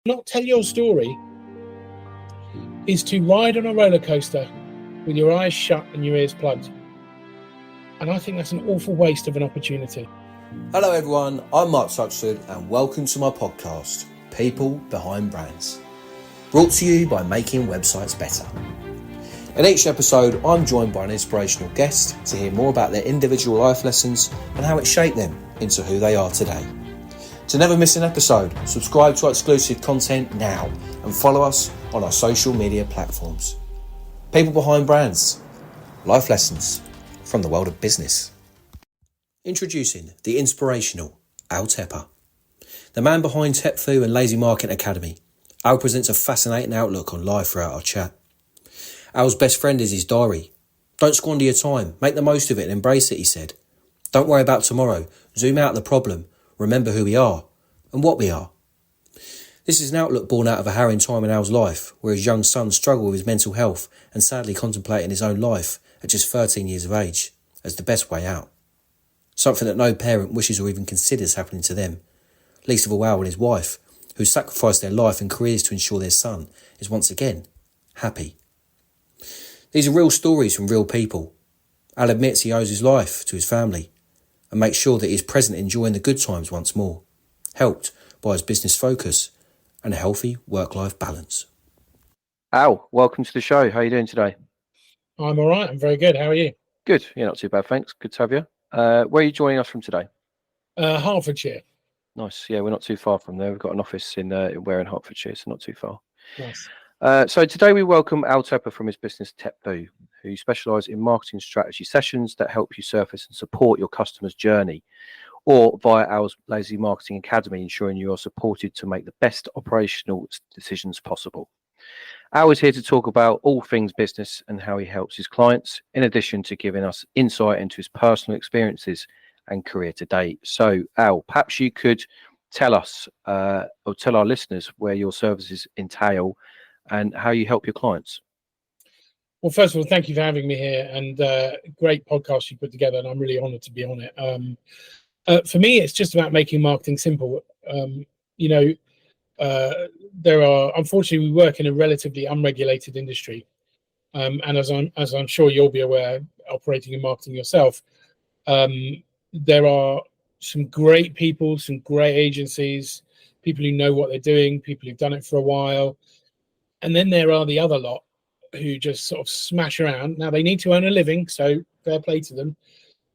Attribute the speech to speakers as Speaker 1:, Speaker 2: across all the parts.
Speaker 1: not tell your story is to ride on a roller coaster with your eyes shut and your ears plugged. And I think that's an awful waste of an opportunity.
Speaker 2: Hello everyone, I'm Mark Tuxford and welcome to my podcast, People Behind Brands. Brought to you by Making Websites Better. In each episode, I'm joined by an inspirational guest to hear more about their individual life lessons and how it shaped them into who they are today. To never miss an episode, subscribe to our exclusive content now and follow us on our social media platforms. People Behind Brands, life lessons from the world of business. Introducing the inspirational Tepper. The man behind TepFu and Lazy Marketing Academy, Al presents a fascinating outlook on life throughout our chat. Al's best friend is his diary. Don't squander your time, make the most of it and embrace it, he said. Don't worry about tomorrow, zoom out the problem, remember who we are and what we are. This is an outlook born out of a harrowing time in Al's life, where his young son struggled with his mental health and sadly contemplating his own life at just 13 years of age as the best way out. Something that no parent wishes or even considers happening to them, least of all Al and his wife, who sacrificed their life and careers to ensure their son is once again happy. These are real stories from real people. Al admits he owes his life to his family and makes sure that he is present enjoying the good times once more, helped by his business focus and a healthy work-life balance.
Speaker 3: Al, welcome to the show. How are you doing today?
Speaker 1: I'm all right. I'm very good. How are you?
Speaker 3: Good. Yeah, not too bad, thanks. Good to have you. Where are you joining us from today?
Speaker 1: Hertfordshire.
Speaker 3: Nice. Yeah, we're not too far from there. We've got an office in Ware in Hertfordshire, so not too far.
Speaker 1: Nice.
Speaker 3: So today we welcome Al Tepper from his business TepFu, who specialise in marketing strategy sessions that help you surface and support your customer's journey, or via Al's Lazy Marketing Academy, ensuring you are supported to make the best operational decisions possible. Al is here to talk about all things business and how he helps his clients, in addition to giving us insight into his personal experiences and career to date. So, Al, perhaps you could tell us or tell our listeners where your services entail and how you help your clients.
Speaker 1: Well, first of all, thank you for having me here, and great podcast you put together, and I'm really honoured to be on it. For me, it's just about making marketing simple. Unfortunately, we work in a relatively unregulated industry, and as I'm sure you'll be aware, operating in marketing yourself, there are some great people, some great agencies, people who know what they're doing, people who've done it for a while, and then there are the other lot who just sort of smash around. Now, they need to earn a living, so fair play to them,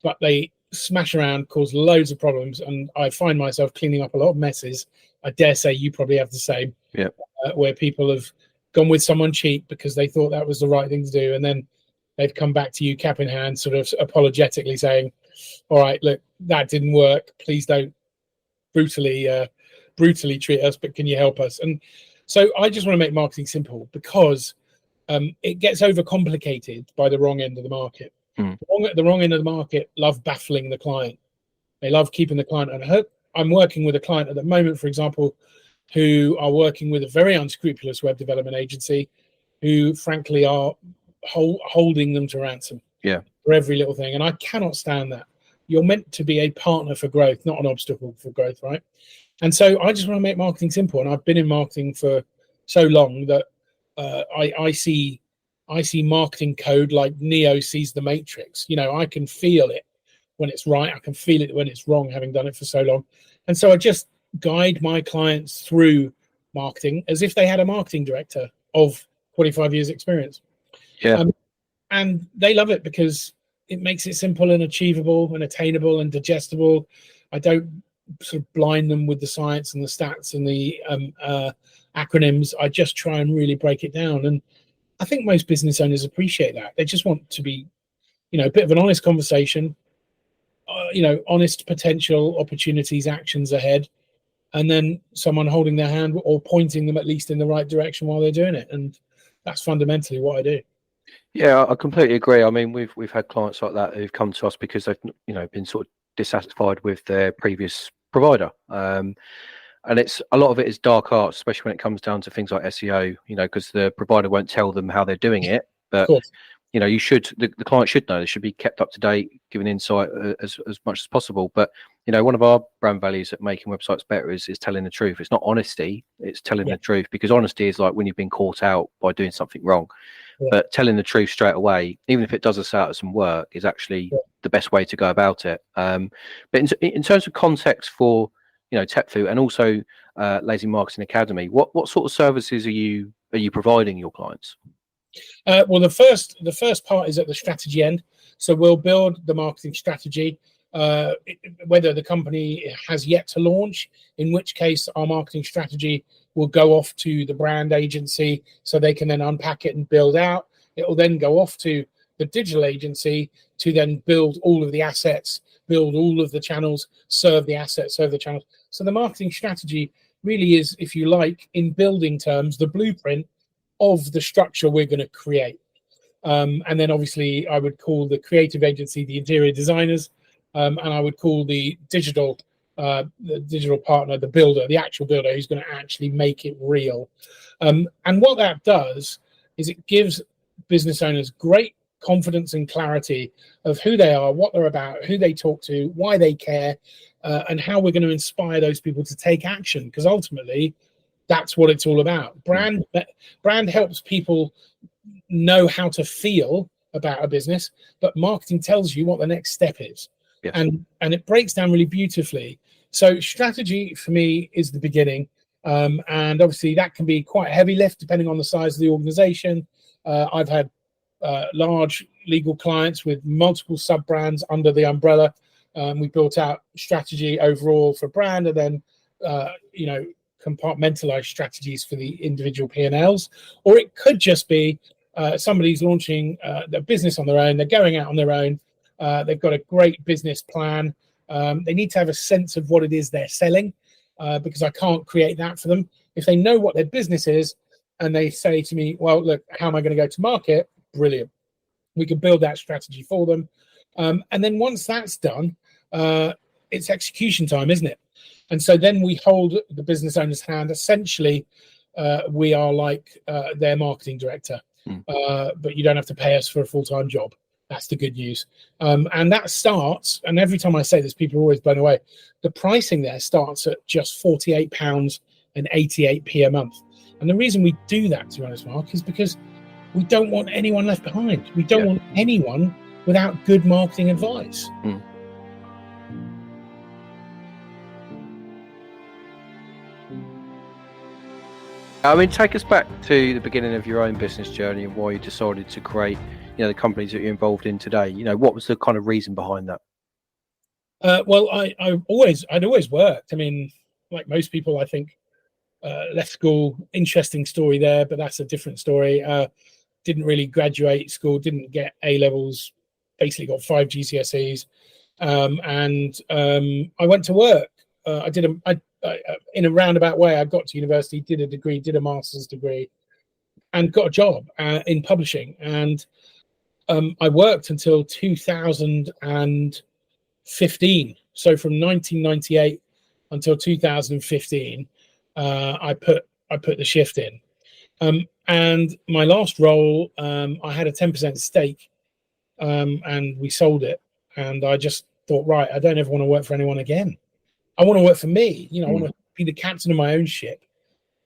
Speaker 1: but they smash around, cause loads of problems, and I find myself cleaning up a lot of messes. I dare say you probably have the same.
Speaker 3: Yeah.
Speaker 1: Where people have gone with someone cheap because they thought that was the right thing to do, and then they've come back to you cap in hand, sort of apologetically saying, all right, look, that didn't work, please don't brutally treat us, but can you help us? And so I just want to make marketing simple, because it gets overcomplicated by the wrong end of the market. The wrong end of the market love baffling the client. They love keeping the client. And I'm working with a client at the moment, for example, who are working with a very unscrupulous web development agency who, frankly, are holding them to ransom for every little thing. And I cannot stand that. You're meant to be a partner for growth, not an obstacle for growth, right? And so I just want to make marketing simple. And I've been in marketing for so long that I see marketing code like Neo sees the Matrix. You know, I can feel it when it's right. I can feel it when it's wrong, having done it for so long. And so I just guide my clients through marketing as if they had a marketing director of 25 years experience.
Speaker 3: Yeah.
Speaker 1: And they love it because it makes it simple and achievable and attainable and digestible. I don't sort of blind them with the science and the stats and the acronyms. I just try and really break it down. And I think most business owners appreciate that. They just want to be, a bit of an honest conversation, honest potential opportunities, actions ahead, and then someone holding their hand or pointing them at least in the right direction while they're doing it. And that's fundamentally what I do.
Speaker 3: Yeah, I completely agree. I mean, we've had clients like that who've come to us because they've been sort of dissatisfied with their previous provider. And it's a lot of it is dark arts, especially when it comes down to things like SEO, because the provider won't tell them how they're doing it. But you should, the client should know. They should be kept up to date, given insight as much as possible. But one of our brand values at Making Websites Better is telling the truth. It's not honesty, it's telling the truth, because honesty is like when you've been caught out by doing something wrong. But telling the truth straight away, even if it does us out of some work, is actually the best way to go about it. But in terms of context for TepFu and also Lazy Marketing Academy, what sort of services are you providing your clients?
Speaker 1: Well, the first part is at the strategy end. So we'll build the marketing strategy, whether the company has yet to launch, in which case our marketing strategy will go off to the brand agency so they can then unpack it and build out. It will then go off to the digital agency to then build all of the assets, build all of the channels, serve the assets, serve the channels. So the marketing strategy really is, if you like, in building terms, the blueprint of the structure we're going to create. And then obviously I would call the creative agency the interior designers, and I would call the digital partner the builder, the actual builder who's going to actually make it real. And what that does is it gives business owners great confidence and clarity of who they are, what they're about, who they talk to, why they care, and how we're going to inspire those people to take action, because ultimately that's what it's all about. Brand helps people know how to feel about a business, but marketing tells you what the next step is.
Speaker 3: Yes.
Speaker 1: And it breaks down really beautifully. So strategy for me is the beginning, and obviously that can be quite a heavy lift depending on the size of the organization. I've had large legal clients with multiple sub brands under the umbrella. We built out strategy overall for brand, and then compartmentalized strategies for the individual P&Ls. Or it could just be somebody's launching their business on their own. They're going out on their own. They've got a great business plan. They need to have a sense of what it is they're selling, because I can't create that for them. If they know what their business is and they say to me, well, look, how am I going to go to market? Brilliant. We can build that strategy for them. And then once that's done, it's execution time, isn't it? And so then we hold the business owner's hand. Essentially, we are like their marketing director, but you don't have to pay us for a full-time job. That's the good news. And that starts, and every time I say this, people are always blown away. The pricing there starts at just £48 and 88p a month. And the reason we do that, to be honest, Mark, is because we don't want anyone left behind. We don't want anyone without good marketing advice.
Speaker 3: I mean, take us back to the beginning of your own business journey and why you decided to create, the companies that you're involved in today. What was the kind of reason behind that?
Speaker 1: Well, I'd always worked. I mean, like most people, I think, left school. Interesting story there, but that's a different story. Didn't really graduate school. Didn't get A levels. Basically, got 5 GCSEs, and I went to work. I in a roundabout way, I got to university, did a degree, did a master's degree, and got a job in publishing. And I worked until 2015. So from 1998 until 2015, I put the shift in. And my last role, I had a 10% stake, and we sold it. And I just thought, right, I don't ever want to work for anyone again. I want to work for me. I want to be the captain of my own ship.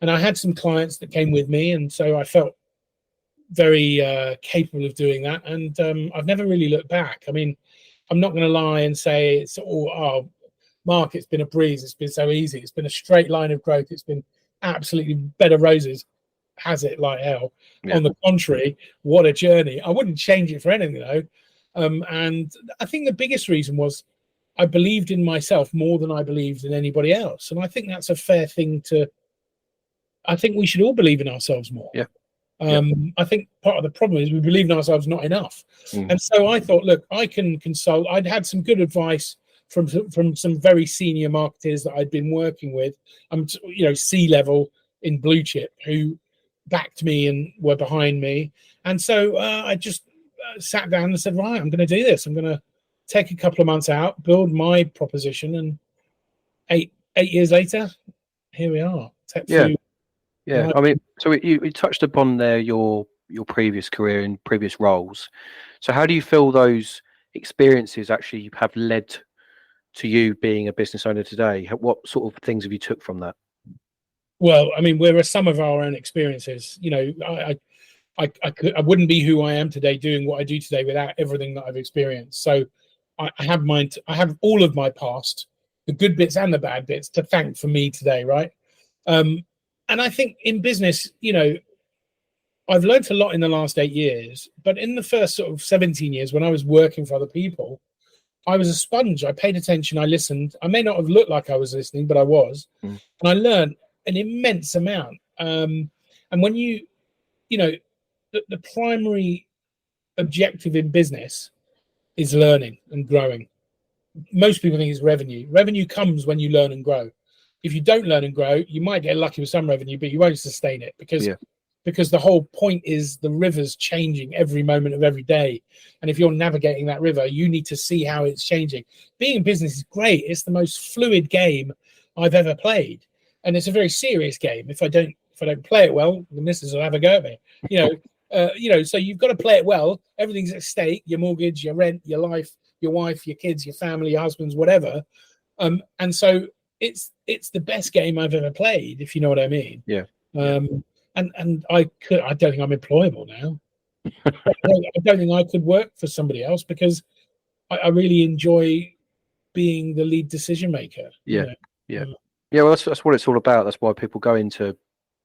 Speaker 1: And I had some clients that came with me, and so I felt very capable of doing that. And I've never really looked back. I mean, I'm not going to lie and say it's all, Mark, it's been a breeze. It's been so easy. It's been a straight line of growth. It's been absolutely bed of roses. Has it like hell? Yeah. On the contrary, what a journey. I wouldn't change it for anything, though. And I think the biggest reason was I believed in myself more than I believed in anybody else. And I think that's a fair thing I think we should all believe in ourselves more.
Speaker 3: Yeah.
Speaker 1: I think part of the problem is we believe in ourselves not enough. And so I thought, look, I can consult. I'd had some good advice from some very senior marketers that I'd been working with, C-level in blue chip, who backed me and were behind me. And so I just sat down and said, right, I'm going to do this. I'm going to take a couple of months out, build my proposition, and eight years later, here we are. TepFu.
Speaker 3: Yeah. I mean, so you touched upon there your your previous career and previous roles. So how do you feel those experiences actually have led to you being a business owner today? What sort of things have you took from that?
Speaker 1: Well, I mean, we're a sum of our own experiences. You know, I wouldn't be who I am today doing what I do today without everything that I've experienced. So I have all of my past, the good bits and the bad bits, to thank for me today, right? And I think in business, you know, I've learned a lot in the last 8 years, but in the first sort of 17 years when I was working for other people, I was a sponge. I paid attention. I listened. I may not have looked like I was listening, but I was.
Speaker 3: Mm.
Speaker 1: And I learned an immense amount. And when you know, the primary objective in business is learning and growing. Most people think it's revenue. Revenue comes when you learn and grow. If you don't learn and grow, you might get lucky with some revenue, but you won't sustain it because the whole point is the river's changing every moment of every day. And if you're navigating that river, you need to see how it's changing. Being in business is great. It's the most fluid game I've ever played. And it's a very serious game. If I don't play it well, the missus will have a go at me. You know, so you've got to play it well. Everything's at stake: your mortgage, your rent, your life, your wife, your kids, your family, your husbands, whatever. And so it's the best game I've ever played, if you know what I mean.
Speaker 3: Yeah.
Speaker 1: And I don't think I'm employable now. I don't think I could work for somebody else because I really enjoy being the lead decision maker.
Speaker 3: Yeah.
Speaker 1: You know?
Speaker 3: Yeah. Well, that's what it's all about. That's why people go into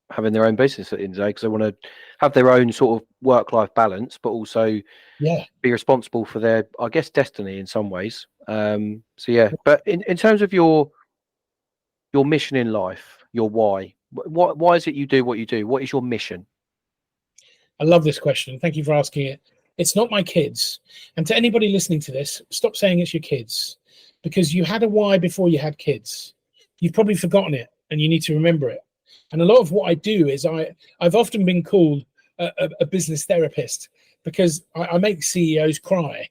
Speaker 3: having their own business at the end of the day, because they want to have their own sort of work-life balance, but also be responsible for their, I guess, destiny in some ways. So yeah, but in terms of your mission in life, your why is it you do what you do? What is your mission?
Speaker 1: I love this question. Thank you for asking it. It's not my kids. And to anybody listening to this, stop saying it's your kids, because you had a why before you had kids. You've probably forgotten it and you need to remember it. And a lot of what I do is I've often been called a business therapist because I make CEOs cry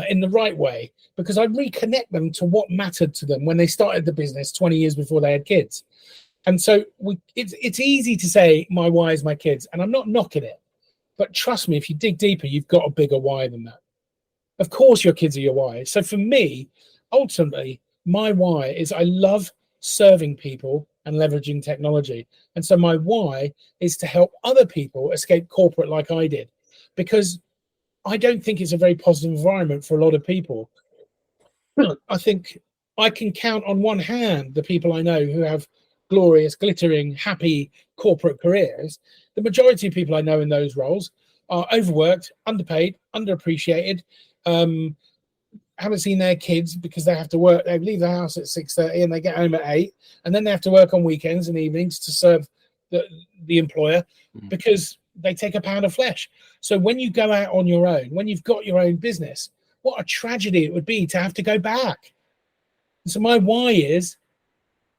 Speaker 1: in the right way, because I reconnect them to what mattered to them when they started the business 20 years before they had kids. And so it's easy to say my why is my kids, and I'm not knocking it. But trust me, if you dig deeper, you've got a bigger why than that. Of course, your kids are your why. So for me, ultimately, my why is I love serving people and leveraging technology. And so my why is to help other people escape corporate like I did, because I don't think it's a very positive environment for a lot of people. I think I can count on one hand the people I know who have glorious, glittering, happy corporate careers. The majority of people I know in those roles are overworked, underpaid, underappreciated, haven't seen their kids because they have to work. They leave the house at 6:30 and they get home at 8, and then they have to work on weekends and evenings to serve the employer because they take a pound of flesh. So when you go out on your own, when you've got your own business, what a tragedy it would be to have to go back. So my why is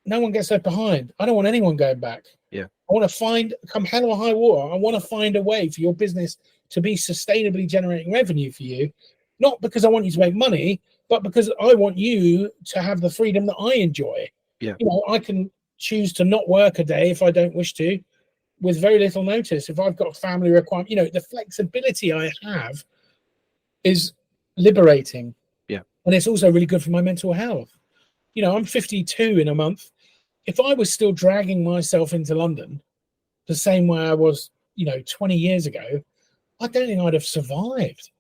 Speaker 1: no one gets left behind. I don't want anyone going back.
Speaker 3: Yeah.
Speaker 1: I want to come hell or high water, I want to find a way for your business to be sustainably generating revenue for you, not because I want you to make money, but because I want you to have the freedom that I enjoy.
Speaker 3: Yeah.
Speaker 1: You know, I can choose to not work a day if I don't wish to, with very little notice. If I've got family requirement, you know, the flexibility I have is liberating.
Speaker 3: Yeah.
Speaker 1: And it's also really good for my mental health. You know, I'm 52 in a month. If I was still dragging myself into London the same way I was, 20 years ago, I don't think I'd have survived.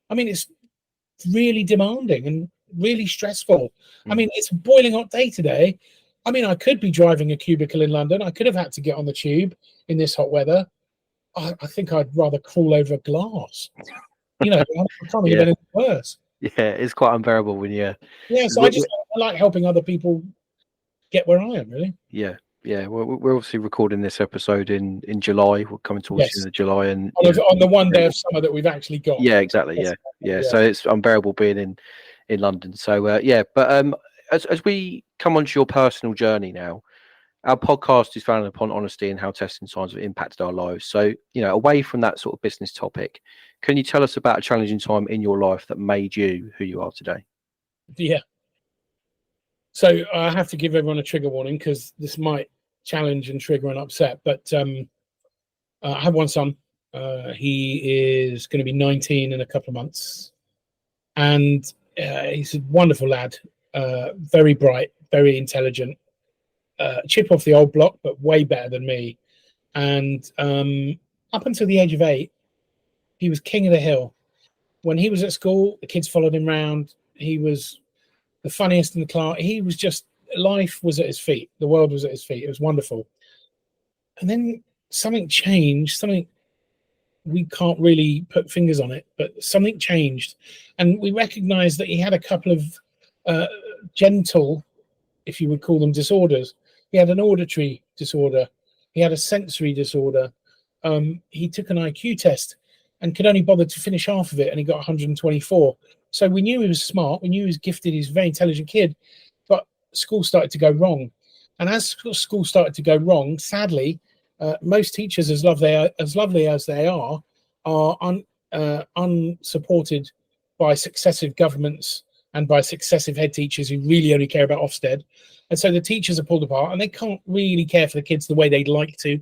Speaker 1: I mean, it's really demanding and really stressful. I mean, it's a boiling hot day today. I mean, I could be driving a cubicle in London. I could have had to get on the tube in this hot weather. I think I'd rather crawl over glass. I can't think of anything worse.
Speaker 3: Yeah, it's quite unbearable when you.
Speaker 1: Yeah, so I like helping other people get where I am, really.
Speaker 3: Yeah. We're obviously recording this episode in July. We're coming towards the end of July, and
Speaker 1: on the one day of summer that we've actually got.
Speaker 3: Yeah, exactly. Yeah. So it's unbearable being in London. So but as we come onto your personal journey now, our podcast is founded upon honesty and how testing signs have impacted our lives. So away from that sort of business topic, can you tell us about a challenging time in your life that made you who you are today?
Speaker 1: Yeah. So I have to give everyone a trigger warning because this might challenge and trigger an upset. But I have one son. He is going to be 19 in a couple of months, and he's a wonderful lad, very bright, very intelligent, chip off the old block, but way better than me. And up until the age of 8, he was king of the hill. When he was at school, the kids followed him around. He was the funniest in the class. He was just, life was at his feet. The world was at his feet. It was wonderful. And then something changed, something we can't really put fingers on it, but something changed. And we recognized that he had a couple of gentle, if you would call them, disorders. He had an auditory disorder. He had a sensory disorder. He took an IQ test and could only bother to finish half of it, and he got 124. So we knew he was smart. We knew he was gifted. He's a very intelligent kid, but school started to go wrong. And as school started to go wrong, sadly, most teachers, as lovely as they are unsupported by successive governments and by successive head teachers who really only care about Ofsted. And so the teachers are pulled apart, and they can't really care for the kids the way they'd like to.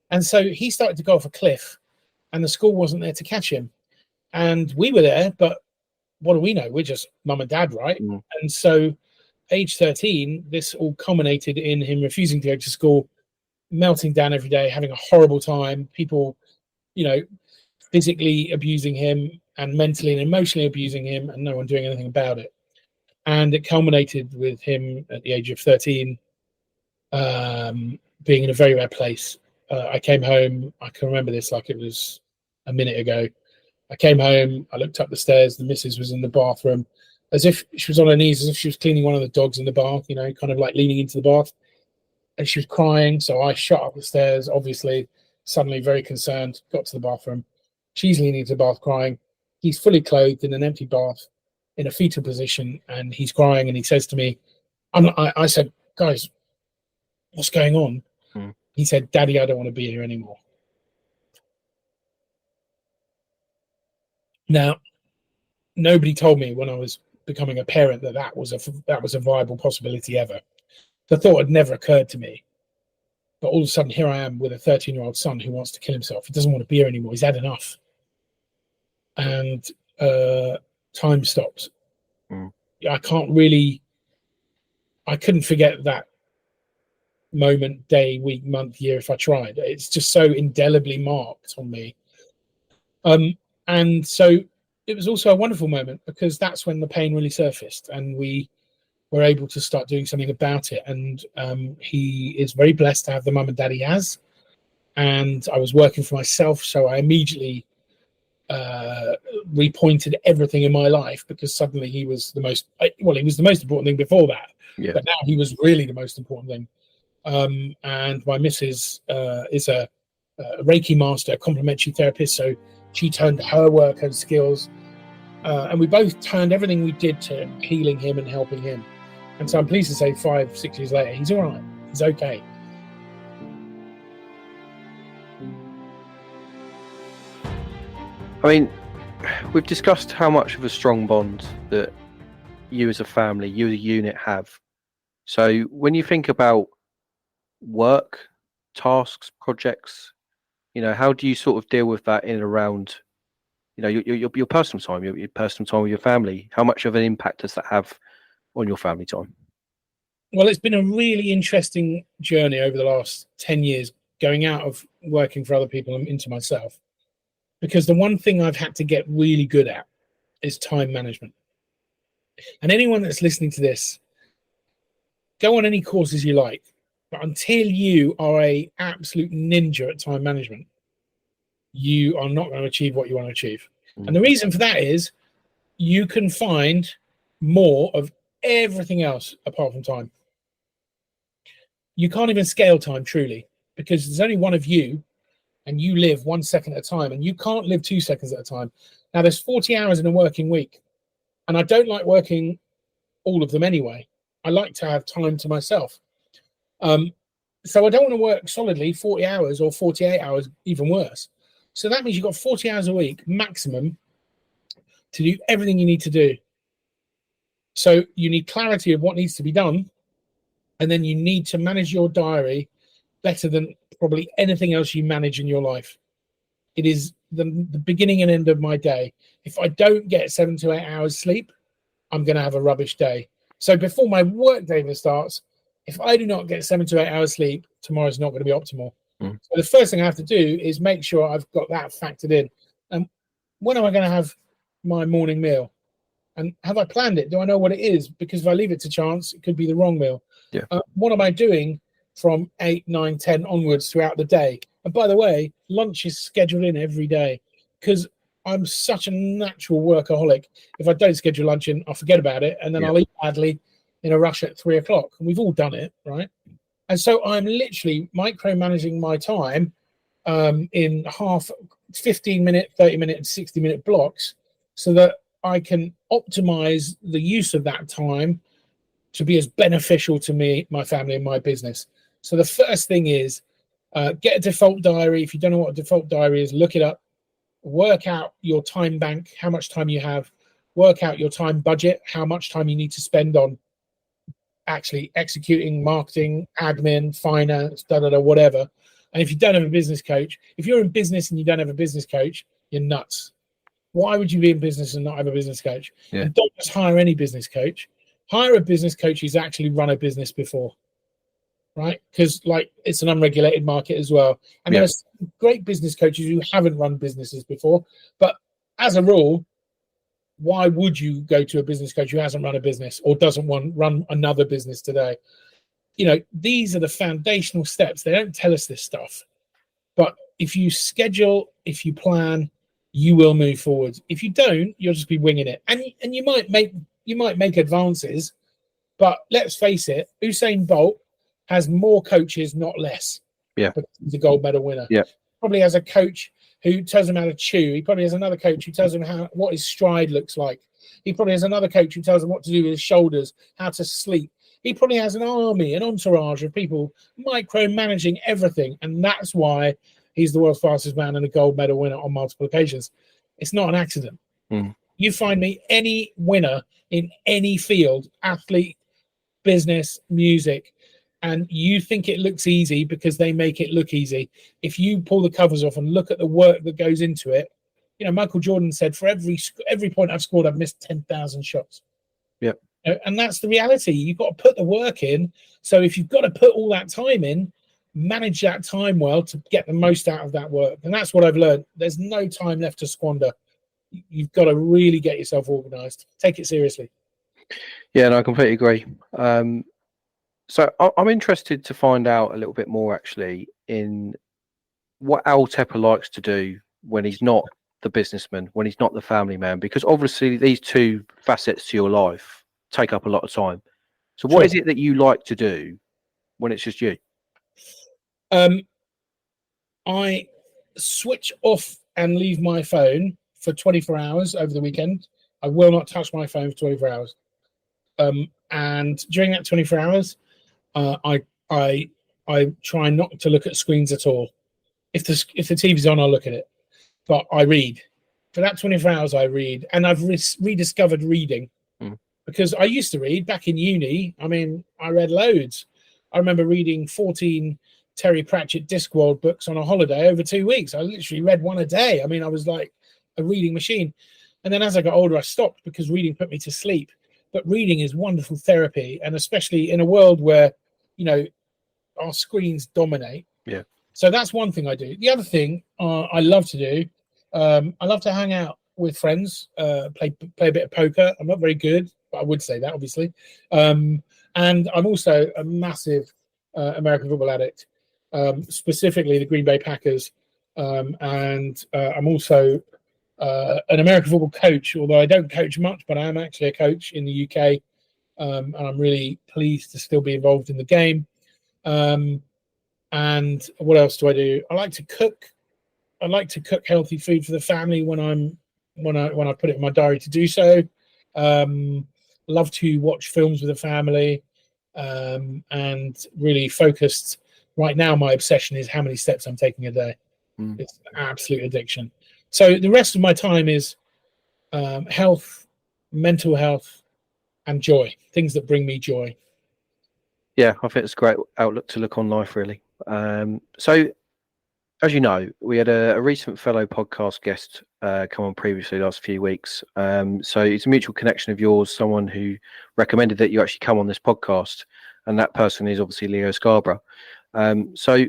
Speaker 1: And so he started to go off a cliff, and the school wasn't there to catch him. And we were there, but what do we know? We're just mum and dad, right? Mm. And so age 13, this all culminated in him refusing to go to school, melting down every day, having a horrible time, people, physically abusing him and mentally and emotionally abusing him, and no one doing anything about it. And it culminated with him at the age of 13 being in a very bad place. I came home, I can remember this like it was a minute ago. I came home, I looked up the stairs, the missus was in the bathroom, as if she was on her knees, as if she was cleaning one of the dogs in the bath, kind of like leaning into the bath. And she was crying, so I shot up the stairs, obviously, suddenly very concerned, got to the bathroom. She's leaning into the bath crying. He's fully clothed in an empty bath, in a fetal position, and he's crying, and he says to me, I said, guys, what's going on? He said, Daddy, I don't want to be here anymore. Now, nobody told me when I was becoming a parent that was a viable possibility ever. The thought had never occurred to me. But all of a sudden, here I am with a 13-year-old son who wants to kill himself. He doesn't want to be here anymore. He's had enough. And time stops. I couldn't forget that moment, day, week, month, year if I tried. It's just so indelibly marked on me. And so it was also a wonderful moment, because that's when the pain really surfaced and we were able to start doing something about it. And he is very blessed to have the mum and dad he has. And I was working for myself, so I immediately repointed everything in my life, because suddenly he was the most important thing before that. Yeah. But now he was really the most important thing. And my missus is a Reiki master, a complementary therapist, so she turned her work, her skills, and we both turned everything we did to healing him and helping him. And so I'm pleased to say 5-6 years later, he's all right. He's okay.
Speaker 3: I mean, we've discussed how much of a strong bond that you as a family, you as a unit have. So when you think about work, tasks, projects, how do you sort of deal with that in and around, your personal time, your personal time with your family? How much of an impact does that have on your family time?
Speaker 1: Well, it's been a really interesting journey over the last 10 years, going out of working for other people and into myself. Because the one thing I've had to get really good at is time management. And anyone that's listening to this, go on any courses you like, but until you are an absolute ninja at time management, you are not going to achieve what you want to achieve. And the reason for that is you can find more of everything else apart from time. You can't even scale time truly, because there's only one of you, and you live 1 second at a time, and you can't live 2 seconds at a time. Now, there's 40 hours in a working week, and I don't like working all of them anyway. I like to have time to myself. So I don't want to work solidly 40 hours or 48 hours, even worse. So that means you've got 40 hours a week maximum to do everything you need to do. So you need clarity of what needs to be done, and then you need to manage your diary better than probably anything else you manage in your life. It is the beginning and end of my day. If I don't get 7 to 8 hours sleep, I'm going to have a rubbish day. So before my work day even starts, if I do not get 7 to 8 hours sleep, tomorrow's not going to be optimal. So the first thing I have to do is make sure I've got that factored in. And when am I going to have my morning meal? And have I planned it? Do I know what it is? Because if I leave it to chance, it could be the wrong meal.
Speaker 3: Yeah.
Speaker 1: What am I doing from 8, 9, 10 onwards throughout the day? And by the way, lunch is scheduled in every day because I'm such a natural workaholic. If I don't schedule lunch in, I'll forget about it. And then I'll eat badly in a rush at 3 o'clock. And we've all done it, right? And so I'm literally micromanaging my time in 15-minute, 30-minute, and 60-minute blocks so that I can optimize the use of that time to be as beneficial to me, my family, and my business. So the first thing is get a default diary. If you don't know what a default diary is, look it up. Work out your time bank, how much time you have. Work out your time budget, how much time you need to spend on actually executing marketing, admin, finance, whatever. And if you don't have a business coach, if you're in business and you don't have a business coach, you're nuts. Why would you be in business and not have a business coach?
Speaker 3: Yeah.
Speaker 1: And don't just hire any business coach. Hire a business coach who's actually run a business before, right? Because like it's an unregulated market as well. And there are some great business coaches who haven't run businesses before. But as a rule, why would you go to a business coach who hasn't run a business or doesn't want run another business today? You know, these are the foundational steps. They don't tell us this stuff. But if you schedule, if you plan, you will move forward. If you don't, you'll just be winging it. And you might make advances, but let's face it, Usain Bolt has more coaches, not less.
Speaker 3: Yeah.
Speaker 1: But he's a gold medal winner.
Speaker 3: Yeah.
Speaker 1: Probably has a coach who tells him how to chew. He probably has another coach who tells him what his stride looks like. He probably has another coach who tells him what to do with his shoulders, how to sleep. He probably has an army, an entourage of people micromanaging everything. And that's why he's the world's fastest man and a gold medal winner on multiple occasions. It's not an accident. You find me any winner in any field, athlete, business, music, and you think it looks easy because they make it look easy. If you pull the covers off and look at the work that goes into it, you know, Michael Jordan said, for every point I've scored, I've missed 10,000 shots.
Speaker 3: Yep.
Speaker 1: And that's the reality. You've got to put the work in. So if you've got to put all that time in, manage that time well to get the most out of that work. And that's what I've learned. There's no time left to squander. You've got to really get yourself organized. Take it seriously.
Speaker 3: Yeah, no, I completely agree. So I'm interested to find out a little bit more actually in what Al Tepper likes to do when he's not the businessman, when he's not the family man, because obviously these two facets to your life take up a lot of time. So what is it that you like to do when it's just you?
Speaker 1: I switch off and leave my phone for 24 hours over the weekend. I will not touch my phone for 24 hours. And during that 24 hours, I try not to look at screens at all. If the TV's on, I'll look at it. But I read. For that 24 hours, I read. And I've rediscovered reading. Because I used to read back in uni. I mean, I read loads. I remember reading 14 Terry Pratchett Discworld books on a holiday over 2 weeks. I literally read one a day. I mean, I was like a reading machine. And then as I got older, I stopped because reading put me to sleep. But reading is wonderful therapy. And especially in a world where, you know, our screens dominate. Yeah. So that's one thing I do. The other thing I love to do, I love to hang out with friends, play a bit of poker. I'm not very good, but I would say that, obviously. And I'm also a massive American football addict, specifically the Green Bay Packers. And I'm also an American football coach, although I don't coach much, but I am actually a coach in the UK. And I'm really pleased to still be involved in the game. And what else do I do? I like to cook. I like to cook healthy food for the family when I put it in my diary to do so. Love to watch films with the family, and really focused. Right now, my obsession is how many steps I'm taking a day. It's an absolute addiction. So the rest of my time is health, mental health, and joy. Things that bring me joy.
Speaker 3: Yeah, I think it's a great outlook to look on life, really. So as you know, we had a recent fellow podcast guest come on previously last few weeks. So it's a mutual connection of yours, someone who recommended that you actually come on this podcast, and that person is obviously Leo Scarborough. So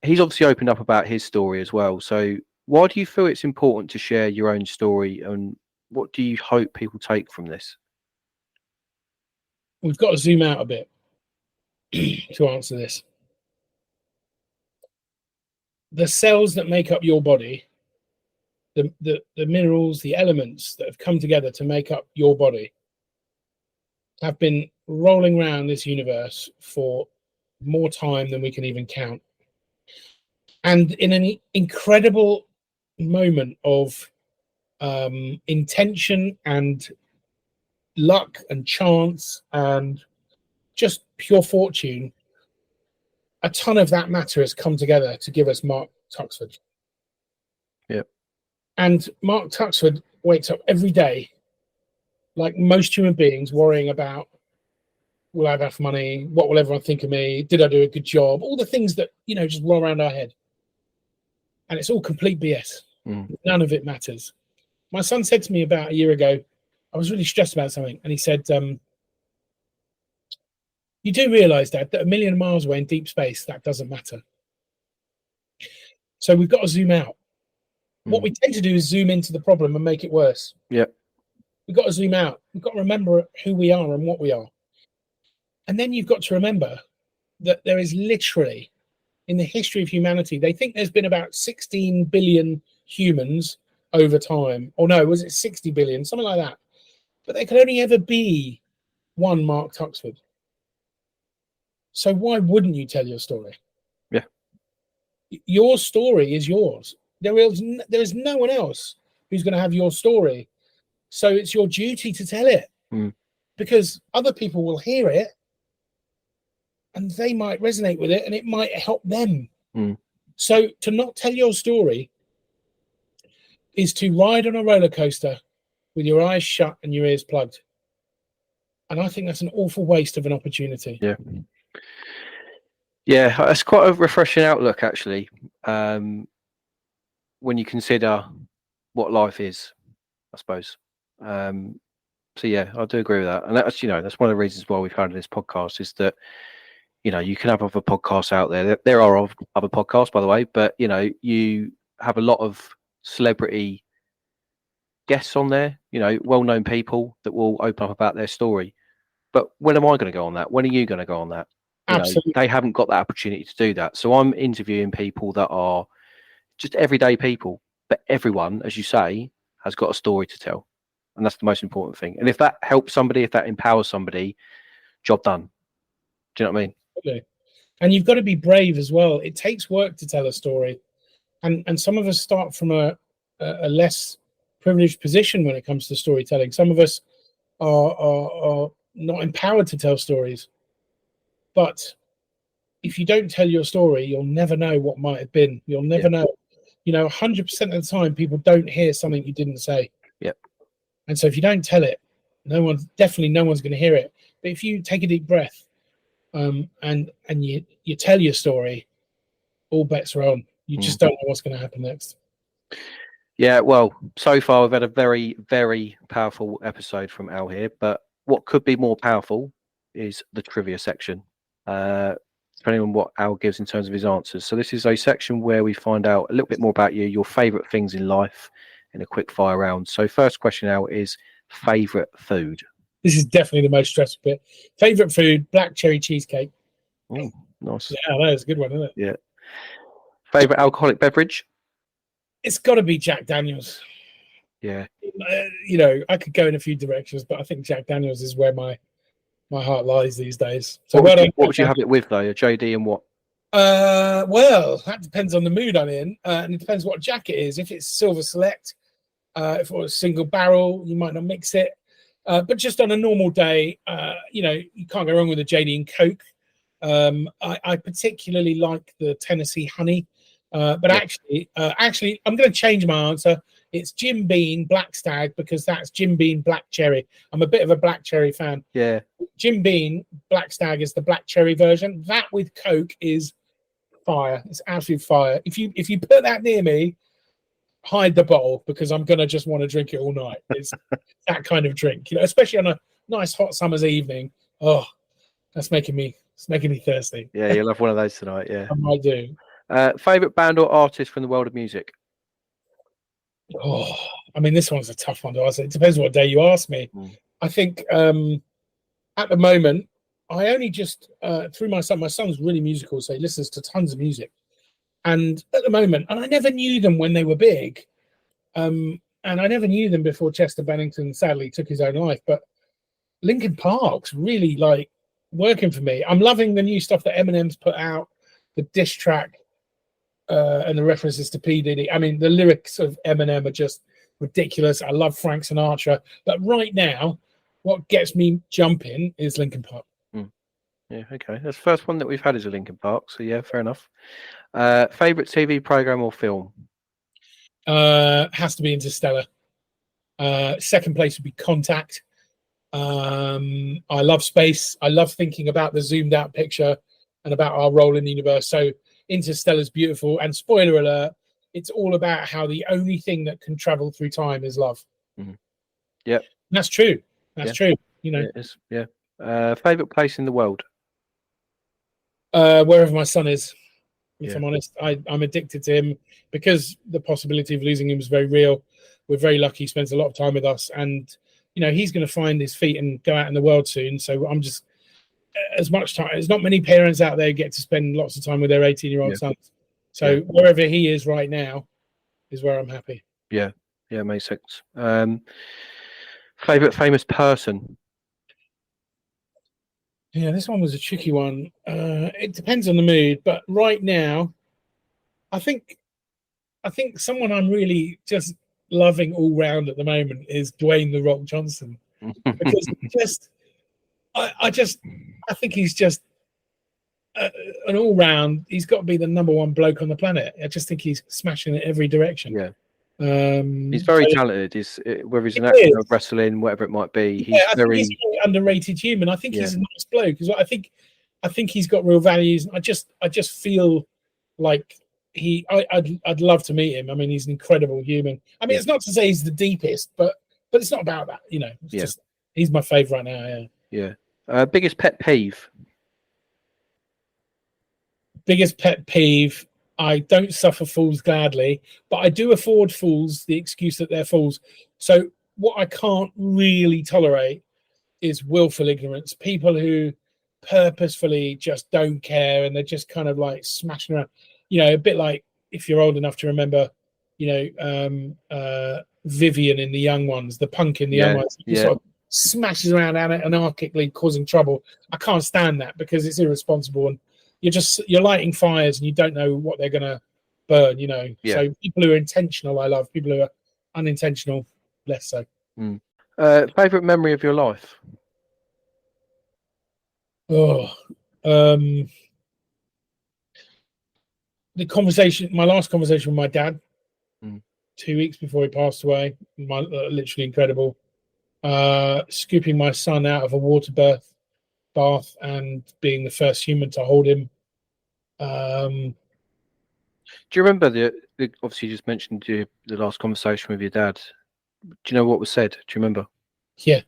Speaker 3: he's obviously opened up about his story as well. So why do you feel it's important to share your own story, and what do you hope people take from this?
Speaker 1: We've got to zoom out a bit to answer this. The cells that make up your body, the minerals, the elements that have come together to make up your body, have been rolling around this universe for more time than we can even count. And in an incredible moment of intention and luck and chance and just pure fortune, a ton of that matter has come together to give us Mark Tuxford.
Speaker 3: Yep.
Speaker 1: And Mark Tuxford wakes up every day, like most human beings, worrying about, will I have enough money? What will everyone think of me? Did I do a good job? All the things that, just roll around our head. And it's all complete BS. None of it matters. My son said to me about a year ago, I was really stressed about something. And he said, you do realize, Dad, that 1 million miles away in deep space, that doesn't matter. So we've got to zoom out. What we tend to do is zoom into the problem and make it worse.
Speaker 3: Yeah.
Speaker 1: We've got to zoom out. We've got to remember who we are and what we are. And then you've got to remember that there is literally, in the history of humanity, they think there's been about 16 billion humans over time. Or no, was it 60 billion? Something like that. But there could only ever be one Mark Tuxford. So why wouldn't you tell your story?
Speaker 3: Yeah.
Speaker 1: Your story is yours. There is no one else who's going to have your story. So it's your duty to tell it, because other people will hear it and they might resonate with it and it might help them. So to not tell your story is to ride on a roller coaster with your eyes shut and your ears plugged. And I think that's an awful waste of an opportunity.
Speaker 3: Yeah. Yeah, it's quite a refreshing outlook, actually, when you consider what life is, I suppose. So yeah, I do agree with that. And that's, that's one of the reasons why we've had this podcast, is that, you can have other podcasts out there. There are other podcasts, by the way, but, you have a lot of celebrity guests on there, well-known people that will open up about their story. But when am I going to go on that? When are you going to go on that?
Speaker 1: Absolutely.
Speaker 3: They haven't got that opportunity to do that. So I'm interviewing people that are just everyday people, but everyone, as you say, has got a story to tell. And that's the most important thing. And if that helps somebody, if that empowers somebody, job done. Do you know what I mean?
Speaker 1: Absolutely. And you've got to be brave as well. It takes work to tell a story. And some of us start from a less privileged position when it comes to storytelling. Some of us are not empowered to tell stories. But if you don't tell your story, you'll never know what might have been. You'll never know. 100% of the time, people don't hear something you didn't say.
Speaker 3: Yep.
Speaker 1: And so if you don't tell it, no one's going to hear it. But if you take a deep breath, and you tell your story, all bets are on. You just don't know what's going to happen next.
Speaker 3: Yeah, well, so far we've had a very, very powerful episode from Al here, but what could be more powerful is the trivia section, depending on what Al gives in terms of his answers. So this is a section where we find out a little bit more about you, your favourite things in life, in a quick fire round. So first question, Al, is favourite food.
Speaker 1: This is definitely the most stressful bit. Favourite food, black cherry cheesecake.
Speaker 3: Oh, nice.
Speaker 1: Yeah, that is a good one, isn't it?
Speaker 3: Yeah. Favourite alcoholic beverage?
Speaker 1: It's got to be Jack Daniels.
Speaker 3: Yeah.
Speaker 1: I could go in a few directions, but I think Jack Daniels is where my heart lies these days. So
Speaker 3: what would you have it with, though? A JD and what?
Speaker 1: Well, that depends on the mood I'm in, and it depends what Jack it is. If it's Silver Select, if it was single barrel, you might not mix it. But just on a normal day, you can't go wrong with a JD and Coke. I particularly like the Tennessee Honey, but actually, I'm going to change my answer. It's Jim Beam Black Stag, because that's Jim Beam Black Cherry. I'm a bit of a black cherry fan.
Speaker 3: Yeah.
Speaker 1: Jim Beam Black Stag is the black cherry version. That with Coke is fire. It's absolute fire. If you put that near me, hide the bottle, because I'm gonna just want to drink it all night. It's that kind of drink, especially on a nice hot summer's evening. Oh, it's making me thirsty.
Speaker 3: Yeah, you'll have one of those tonight. Yeah.
Speaker 1: I might do.
Speaker 3: Favorite band or artist from the world of music?
Speaker 1: Oh, I mean, this one's a tough one to answer. It depends what day you ask me. I think at the moment, I only just through my son. My son's really musical, so he listens to tons of music. And at the moment, and I never knew them when they were big, and I never knew them before Chester Bennington sadly took his own life. But Linkin Park's really like working for me. I'm loving the new stuff that Eminem's put out, the diss track, and the references to P. Diddy. I mean, the lyrics of Eminem are just ridiculous. I love Frank Sinatra, but right now, what gets me jumping is Linkin Park.
Speaker 3: Yeah, okay. That's the first one that we've had is a Linkin Park. So yeah, fair enough. Favorite TV program or film?
Speaker 1: Has to be Interstellar. Second place would be Contact. I love space. I love thinking about the zoomed out picture and about our role in the universe. So Interstellar's beautiful. And spoiler alert, it's all about how the only thing that can travel through time is love.
Speaker 3: Yeah,
Speaker 1: that's true. That's true.
Speaker 3: It is. Yeah. Favorite place in the world?
Speaker 1: Wherever my son is. If
Speaker 3: Yeah.
Speaker 1: I'm honest, I'm addicted to him because the possibility of losing him is very real. We're very lucky. He spends a lot of time with us, and he's going to find his feet and go out in the world soon. So I'm just as much time. There's not many parents out there get to spend lots of time with their 18-year-old sons. So wherever he is right now is where I'm happy.
Speaker 3: Yeah, makes sense. Favorite famous person?
Speaker 1: Yeah, this one was a tricky one. It depends on the mood, but right now, I think someone I'm really just loving all round at the moment is Dwayne "The Rock" Johnson, because I think he's just an all round. He's got to be the number one bloke on the planet. I just think he's smashing it every direction.
Speaker 3: Yeah. He's very talented. Whether he's an actor or wrestling, whatever it might be, he's
Speaker 1: I think he's a very underrated human. I think he's a nice bloke because I think he's got real values. And I just feel like I'd love to meet him. I mean, he's an incredible human. I mean, it's not to say he's the deepest, but it's not about that. It's just he's my favourite right now.
Speaker 3: Yeah. Biggest pet peeve?
Speaker 1: Biggest pet peeve. I don't suffer fools gladly, but I do afford fools the excuse that they're fools. So what I can't really tolerate is willful ignorance. People who purposefully just don't care and they're just kind of like smashing around. A bit like if you're old enough to remember, Vivian in The Young Ones, the punk in The Young Ones. Sort of smashes around anarchically, causing trouble. I can't stand that because it's irresponsible and you're lighting fires and you don't know what they're gonna burn. So people who are intentional I love. People who are unintentional less so.
Speaker 3: Favorite memory of your life?
Speaker 1: The conversation, my last conversation with my dad 2 weeks before he passed away, literally incredible. Scooping my son out of a water bath and being the first human to hold him.
Speaker 3: Do you remember the obviously you just mentioned the last conversation with your dad? Do you know what was said? Do you remember?
Speaker 1: Yeah.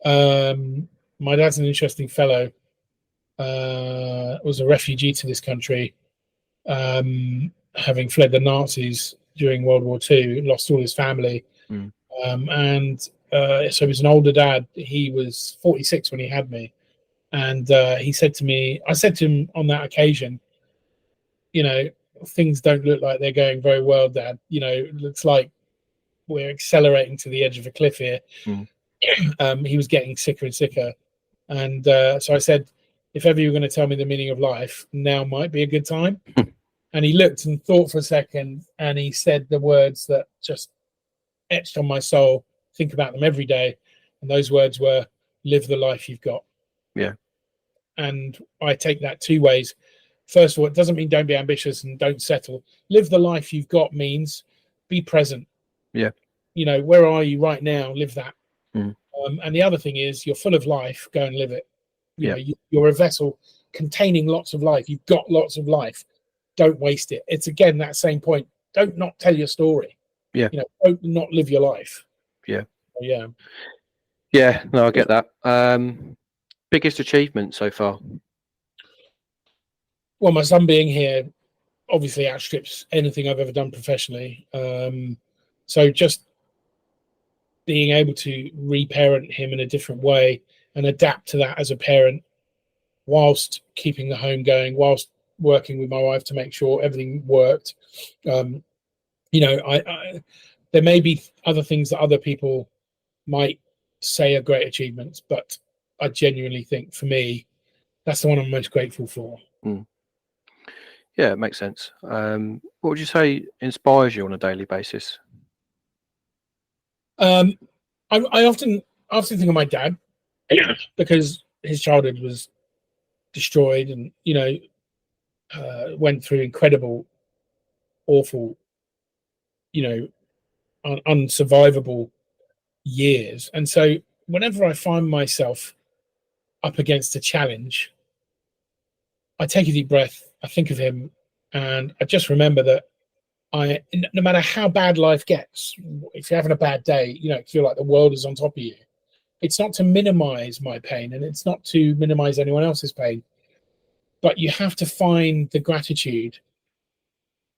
Speaker 1: My dad's an interesting fellow. Was a refugee to this country, having fled the Nazis during World War II, lost all his family. So he was an older dad. He was 46 when he had me. And he said to me, I said to him on that occasion, things don't look like they're going very well, Dad. It looks like we're accelerating to the edge of a cliff here. He was getting sicker and sicker. And so I said, if ever you're going to tell me the meaning of life, now might be a good time. And he looked and thought for a second, and he said the words that just etched on my soul. Think about them every day. And those words were, live the life you've got.
Speaker 3: Yeah.
Speaker 1: And I take that two ways. First of all, it doesn't mean don't be ambitious and don't settle. Live the life you've got means be present.
Speaker 3: Yeah.
Speaker 1: Where are you right now? Live that. And the other thing is you're full of life. Go and live it. You're a vessel containing lots of life. You've got lots of life. Don't waste it. It's again that same point. Don't not tell your story.
Speaker 3: Yeah.
Speaker 1: Don't not live your life.
Speaker 3: Yeah.
Speaker 1: Yeah.
Speaker 3: Yeah. No, I get that. Biggest achievement so far?
Speaker 1: Well, my son being here obviously outstrips anything I've ever done professionally. So just being able to reparent him in a different way and adapt to that as a parent, whilst keeping the home going, whilst working with my wife to make sure everything worked. I there may be other things that other people might say are great achievements, but I genuinely think for me, that's the one I'm most grateful for.
Speaker 3: Yeah, it makes sense. What would you say inspires you on a daily basis?
Speaker 1: I often think of my dad because his childhood was destroyed, and went through incredible, awful, unsurvivable years. And so whenever I find myself up against a challenge, I take a deep breath, I think of him, and I just remember that no matter how bad life gets, if you're having a bad day, feel like the world is on top of you. It's not to minimize my pain, and it's not to minimize anyone else's pain, but you have to find the gratitude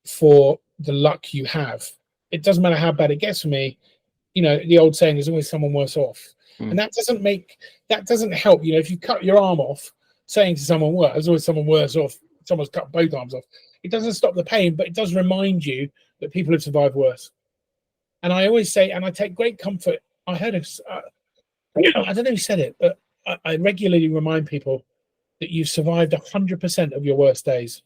Speaker 1: for the luck you have. It doesn't matter how bad it gets for me. The old saying, there's always someone worse off. And that doesn't help. If you cut your arm off, saying to someone, well, there's always someone worse off. Someone's cut both arms off. It doesn't stop the pain, but it does remind you that people have survived worse. And I always say, and I take great comfort. I heard I don't know who said it, but I regularly remind people that you've survived 100% of your worst days.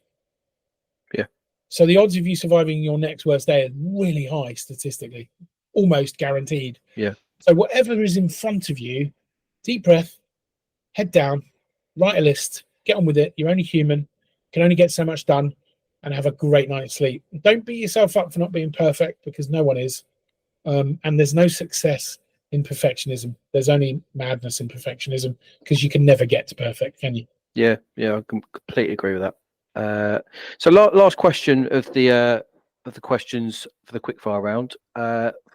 Speaker 3: Yeah.
Speaker 1: So the odds of you surviving your next worst day are really high statistically, almost guaranteed.
Speaker 3: Yeah.
Speaker 1: So whatever is in front of you, deep breath, head down, write a list, get on with it. You're only human, can only get so much done, and have a great night's sleep. Don't beat yourself up for not being perfect, because no one is. And there's no success in perfectionism. There's only madness in perfectionism, because you can never get to perfect, can you?
Speaker 3: Yeah, I completely agree with that. So last question of the questions for the quickfire round.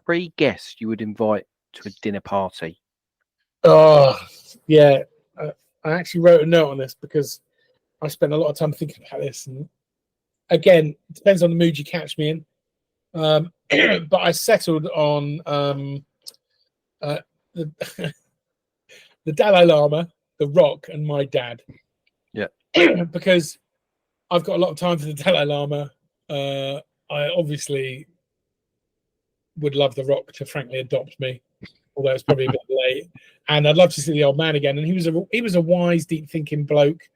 Speaker 3: 3 guests you would invite to a dinner party.
Speaker 1: Oh, yeah. I actually wrote a note on this because I spent a lot of time thinking about this. And again, it depends on the mood you catch me in. But I settled on the Dalai Lama, The Rock, and my dad.
Speaker 3: Yeah.
Speaker 1: Because I've got a lot of time for the Dalai Lama. I obviously would love The Rock to frankly adopt me, although it's probably a bit late. And I'd love to see the old man again. And he was a wise, deep thinking bloke.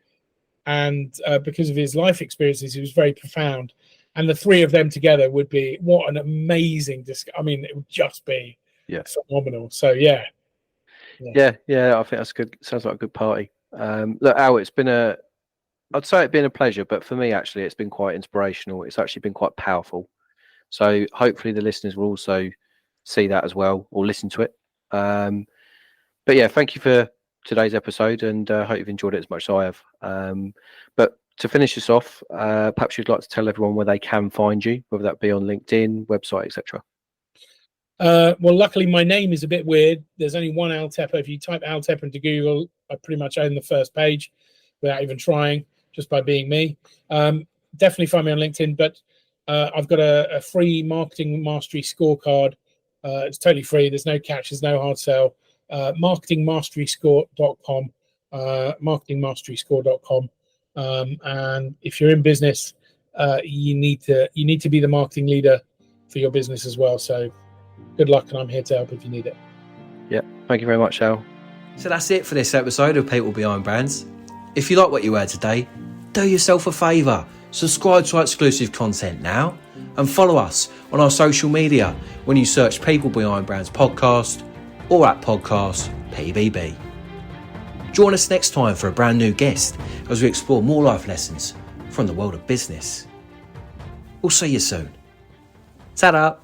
Speaker 1: And because of his life experiences, he was very profound. And the 3 of them together would be what an amazing it would just be phenomenal. So yeah.
Speaker 3: I think that's good. Sounds like a good party. Look, Al, I'd say it's been a pleasure, but for me, actually, it's been quite inspirational. It's actually been quite powerful. So hopefully the listeners will also see that as well, or listen to it. But yeah, thank you for today's episode, and I hope you've enjoyed it as much as I have. But to finish this off, perhaps you'd like to tell everyone where they can find you, whether that be on LinkedIn, website, etc.
Speaker 1: Well, luckily my name is a bit weird. There's only one Al Tepper. If you type Al Tepper into Google, I pretty much own the first page without even trying, just by being me. Definitely find me on LinkedIn, but I've got a free marketing mastery scorecard. It's totally free. There's no catch. There's no hard sell. Marketingmasteryscore.com. Marketingmasteryscore.com. And if you're in business, you need to be the marketing leader for your business as well. So good luck, and I'm here to help if you need it.
Speaker 3: Yeah, thank you very much, Al.
Speaker 2: So that's it for this episode of People Behind Brands. If you like what you heard today, do yourself a favour, subscribe to our exclusive content now, and follow us on our social media when you search People Behind Brands podcast or at podcast PBB. Join us next time for a brand new guest as we explore more life lessons from the world of business. We'll see you soon. Ta-da!